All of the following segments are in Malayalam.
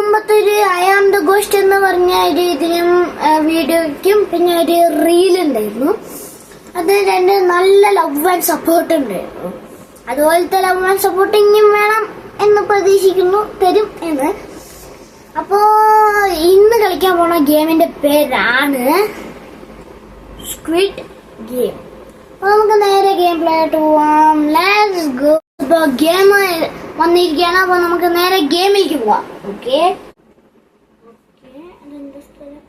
മുമ്പത്തെ ഒരു ഐ ആം ദ ഗോസ്റ്റ് എന്ന് പറഞ്ഞ ഒരു ഇതിനും വീഡിയോയ്ക്കും പിന്നെ ഒരു റീൽ ഉണ്ടായിരുന്നു. അത് രണ്ട് നല്ല ലവ് ആൻഡ് സപ്പോർട്ട് ഉണ്ടായിരുന്നു. അതുപോലത്തെ ലവ് ആൻഡ് സപ്പോർട്ട് ഇനിയും വേണം എന്ന് പ്രതീക്ഷിക്കുന്നു, തരും എന്ന്. അപ്പോ ഇന്ന് കളിക്കാൻ പോണ ഗെയിമിന്റെ പേരാണ് സ്ക്വിഡ് ഗെയിം. അപ്പൊ നമുക്ക് നേരെ ഗെയിം പ്ലേ ആയിട്ട് പോവാം. Let's go. ഇപ്പൊ ഗെയിം വന്നിരിക്കുകയാണ്. അപ്പൊ നമുക്ക് നേരെ ഗെയിമിലേക്ക് പോവാം. ഓക്കെ അതെന്താ സ്ഥലം?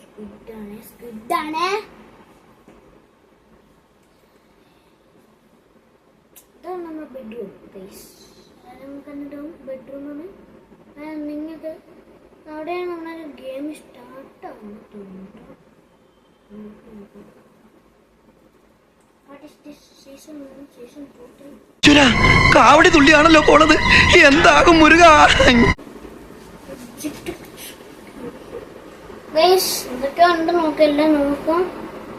സ്ക്വിഡാണ്. ഇതാണ് നമ്മുടെ ബെഡ്റൂം. ബെഡ്റൂമാണ്. നിങ്ങൾക്ക് അവിടെയാണ് നമ്മുടെ ഗെയിം സ്റ്റാർട്ട് ആവുന്നത് തോന്നുന്നു. കാവടി തുള്ളിയാണല്ലോ പോണത്. എന്താകും മുരുക. ഇതൊക്കെ ഉണ്ട്. നോക്കല്ല നോക്കാം.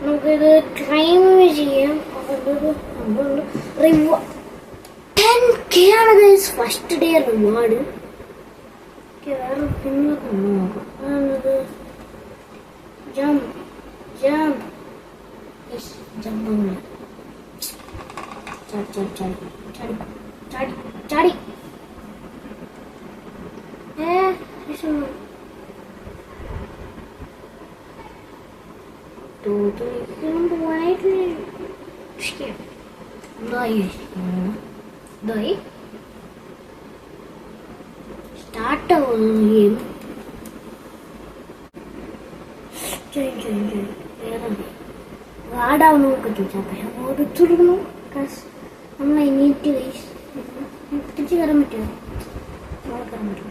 നമുക്കിത് ട്രൈം ചെയ്യാം. റിവാർഡ് 10K ആണ് ഫസ്റ്റ് ഡേ റിവാർഡ്. വേറെ പിന്നെ നോക്കാം. അതാണത് ജമ്പ് ജമ്പ് ജമ്പ് ചാടി ചാടി ചാടി ചാടി. സ്റ്റാർട്ട് ആവുന്നു ഗെയിം. വാടാവുന്നു ഓടിച്ചുടുന്നു. നമ്മൾ എണീറ്റ് തിരിച്ചു കയറാൻ പറ്റുമോ? കയറാൻ പറ്റുമോ?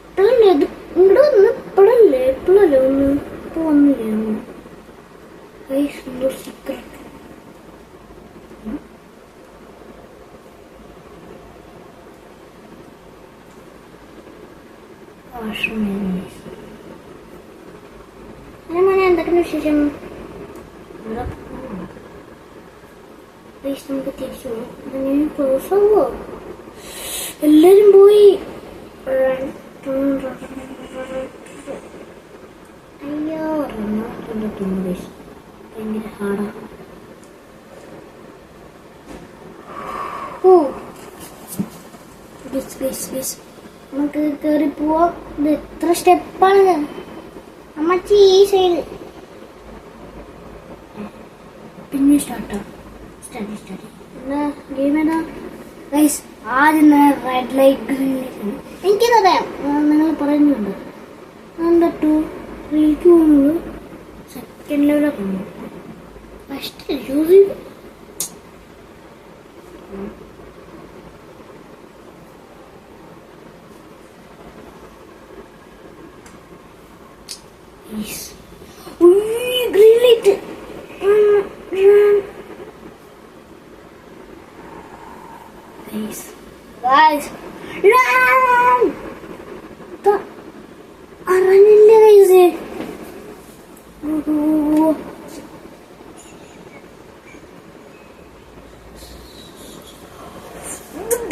ഇപ്പോഴല്ലേ ഇത് ഇവിടെ വന്ന് ഇപ്പോഴല്ലേ ഒന്ന് ഇപ്പൊ വന്നില്ല. സീക്രട്ട് എന്തൊക്കെ വിശേഷം? നമുക്ക് തിരിച്ചു പോവോ? എല്ലാരും പോയി. അയ്യോ ഭയങ്കര ഹാർഡാ. നമുക്ക് കേറി പോവാം. ഇത് എത്ര സ്റ്റെപ്പാണ് അമ്മച്ചി? ഈ സൈഡ് പിന്നെ സ്റ്റാർട്ടാ. എന്താ ഗെയിം ഏതാ ഗൈസ്? ആദ്യം റെഡ് ലൈറ്റ് ഗ്രീൻ ലൈറ്റ്. എനിക്കതറിയാം, നിങ്ങൾ പറയുന്നുണ്ട്. എന്താ 2 3 2 സെക്കൻഡ് ലെവലൊക്കെ ഉണ്ട്. ഫസ്റ്റ് യൂസ് ചെയ്തു. Green light. അറിഞ്ഞില്ല guys.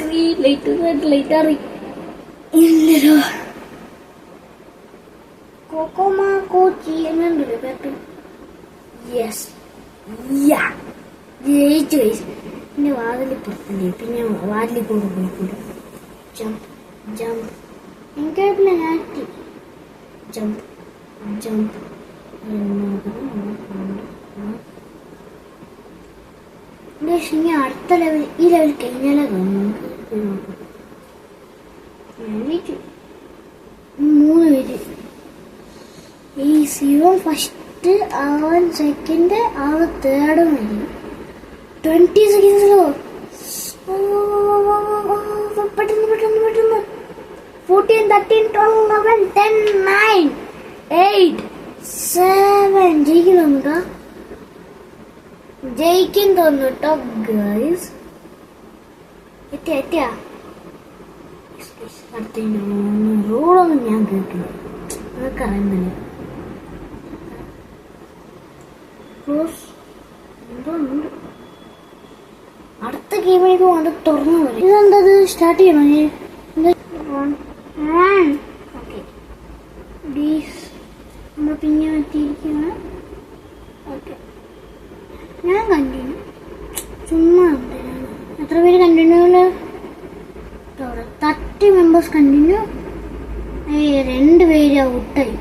Green light red light അറിയില്ലല്ലോ. കോക്കോമാ കോച്ചി എന്നുണ്ടല്ലോ പേര്. യെസ് ജയിച്ചു ഗൈസ്. പിന്നെ വാതിലിൽ പുറത്തല്ലേ, പിന്നെ വാതിലിൽ കൂടെ പോയിക്കൂടെ. ജമ്പ് ജമ്പ് എനിക്കായിട്ടില്ല. ഞാൻ ജമ്പ് ജമ്പ്. ഇനി അടുത്ത ലെവൽ, ഈ ലെവൽ കഴിഞ്ഞാലേ നമുക്ക് 3 പേര്. ഈ 0 ഫസ്റ്റ്, അവൻ സെക്കൻഡ്, അവൻ തേർഡ് മതി. 20 സെക്കൻഡ്സിലോ പെട്ടെന്ന് പെട്ടെന്ന് പെട്ടെന്ന്. 14 13 12 11 10 9 8 7 ജയിക്കുന്നുണ്ടോ? ജയിക്കും തോന്നുട്ടോ ഗൈസ്. എത്തിയ അടുത്ത റോളൊന്നും ഞാൻ കേട്ടില്ല. അതൊക്കെ അറിയുന്നില്ല. എന്തോന്നുണ്ട്. അടുത്ത ഗെയിമിലേക്ക് കൊണ്ട് തുറന്നു വരും. ഇതെന്തത് സ്റ്റാർട്ട് ചെയ്യണോ? കഴിഞ്ഞു. 2 പേര് ഔട്ടായി.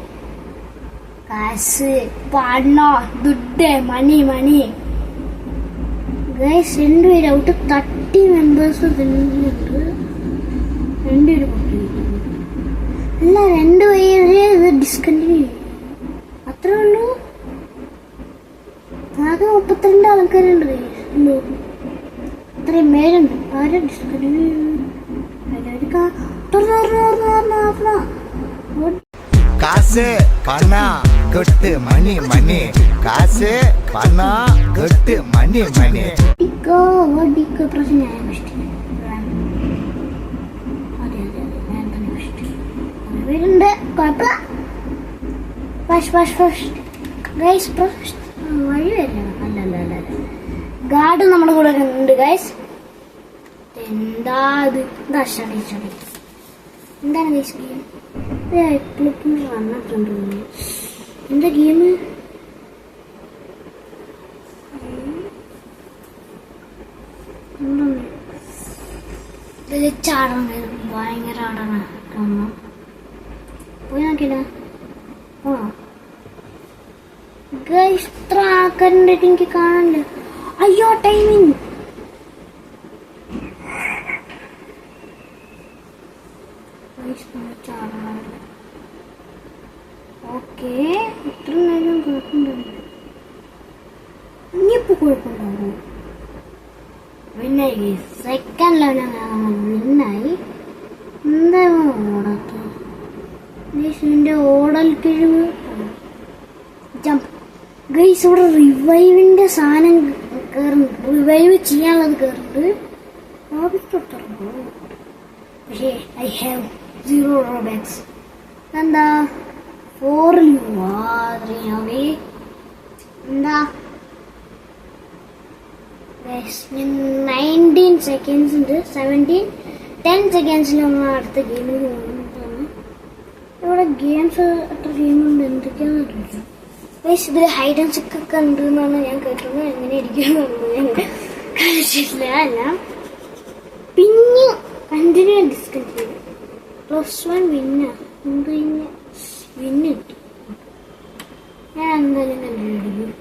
കാശ്, പണം, ദുഡ്, മണി ഗൈസ്. 2 പേര് ഔട്ട്. 30 മെമ്പേഴ്സ് ഇതിലുണ്ട്. 2 പേര് പൊട്ടിയിരിക്കുന്നു. അല്ല, 2 പേര് ഇത് ഡിസ്കണ്ടിന്യൂ ചെയ്യും. അത്രേ ഉള്ളൂ. ആകെ 32 ആൾക്കാരുണ്ട്. ഇത്രയും പേരുണ്ട്. ആരും ഡിസ്കണ്ടിന്യൂ ചെയ്യും. காசு பணம் கொட்டு மணி காசு பணம் கொட்டு மணி വീടുണ്ട്. കുഴപ്പമില്ല. വഴി വരണം. അല്ല ഗാർഡ് നമ്മുടെ കൂടെ ഉണ്ട് ഗൈസ്. എന്താ ഇത്? എന്താണ് ഗൈസ് ഗെയിം? എപ്പോഴും വന്നിട്ടുണ്ട്. എന്താ ഗെയിം? ചാടണം. ഭയങ്കര ആടണം. പോയി നോക്കില്ല. ഗൈസ് ഇത്ര ആൾക്കാരുണ്ട് എനിക്ക് കാണാനില്ല. അയ്യോ, ടൈമിങ്. ഓക്കെ, ഇത്ര നേരം കുഴപ്പമുണ്ടല്ലോ. ഇനിയിപ്പോ കുഴപ്പമുണ്ടാവും. വിന്നായി. സെക്കൻഡ് ലെവലാണ് വിന്നായി. എന്താ ഓടാത്ത ഗൈസിന്റെ ഓടൽ കിഴിവ്. Jump guys. ഇവിടെ റിവൈവിന്റെ സാധനം കയറുന്നുണ്ട്. റിവൈവ് ചെയ്യാനുള്ളത് കയറുന്നുണ്ട്. പക്ഷേ ഐ ഹാവ് 0 റോബക്സ്. എന്താ 4 എന്താ 19 സെക്കൻഡ്സ് ഉണ്ട്. 10 സെക്കൻഡ്സിൽ നമ്മൾ അടുത്ത ഗെയിമിൽ പോകുന്നു. ഇവിടെ ഗെയിംസ് എത്ര ഗെയിമുണ്ട്, എന്തൊക്കെയാണെന്ന് ഇതിൽ ഹൈഡ് ആൻഡ് സിക്ക് ഒക്കെ ഉണ്ട് എന്നാണ് ഞാൻ കേട്ടത്. എങ്ങനെ ഇരിക്കുന്നുള്ളത് ഞാൻ കഴിച്ചിട്ടില്ല. അല്ല, പിന്നെ കണ്ടിന്യൂ ഡിസ്കണ്ടിന്യൂ. +1 വിന്ന് കിട്ടി. ഞാൻ എന്തായാലും കണ്ടിന്യൂ അടിക്കും.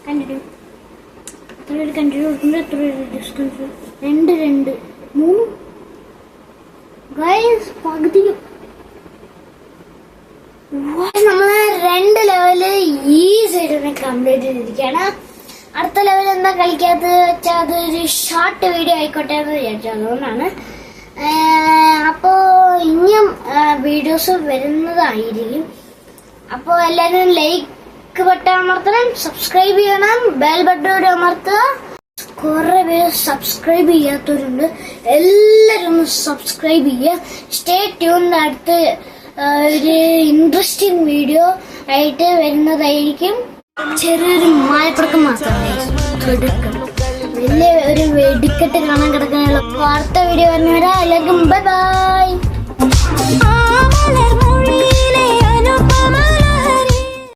കണ്ടിന്യൂ. എത്ര പേര് കണ്ടിന്യൂ കൊടുക്കുന്നുണ്ട്, എത്ര പേര് ഡിസ്കണ്ടിന്യൂ? 2 3 ഗൈസ്. പകുതിയും നമ്മള് 2 ലെവല് ഈസി ആയിട്ട് കംപ്ലീറ്റ് ചെയ്തിരിക്കുകയാണ്. അടുത്ത ലെവൽ എന്താ കളിക്കാത്തത് വെച്ചാൽ അതൊരു ഷോർട്ട് വീഡിയോ ആയിക്കോട്ടെ എന്ന് വിചാരിച്ചു. അതുകൊണ്ടാണ്. അപ്പോ ഇനിയും വീഡിയോസ് വരുന്നതായിരിക്കും. അപ്പോൾ എല്ലാവരും ലൈക്ക് ബട്ടൺ അമർത്തണം, സബ്സ്ക്രൈബ് ചെയ്യണം, ബെൽ ബട്ടൺ അമർത്തുക. കുറെ പേര് സബ്സ്ക്രൈബ് ചെയ്യാത്തവരുണ്ട്. എല്ലാവരും ഒന്ന് സബ്സ്ക്രൈബ് ചെയ്യുക. Stay tune. അടുത്ത് ഒരു ഇൻട്രസ്റ്റിംഗ് വീഡിയോ ആയിട്ട് വരുന്നതായിരിക്കും. ചെറിയൊരു മായപ്പടക്കം മാത്രമേ വലിയ ഒരു വെടിക്കെട്ട് കാണാൻ കിടക്കാനുള്ള. അടുത്ത വീഡിയോ വരുന്നവരാ. എല്ലാവർക്കും ബൈ ബൈ.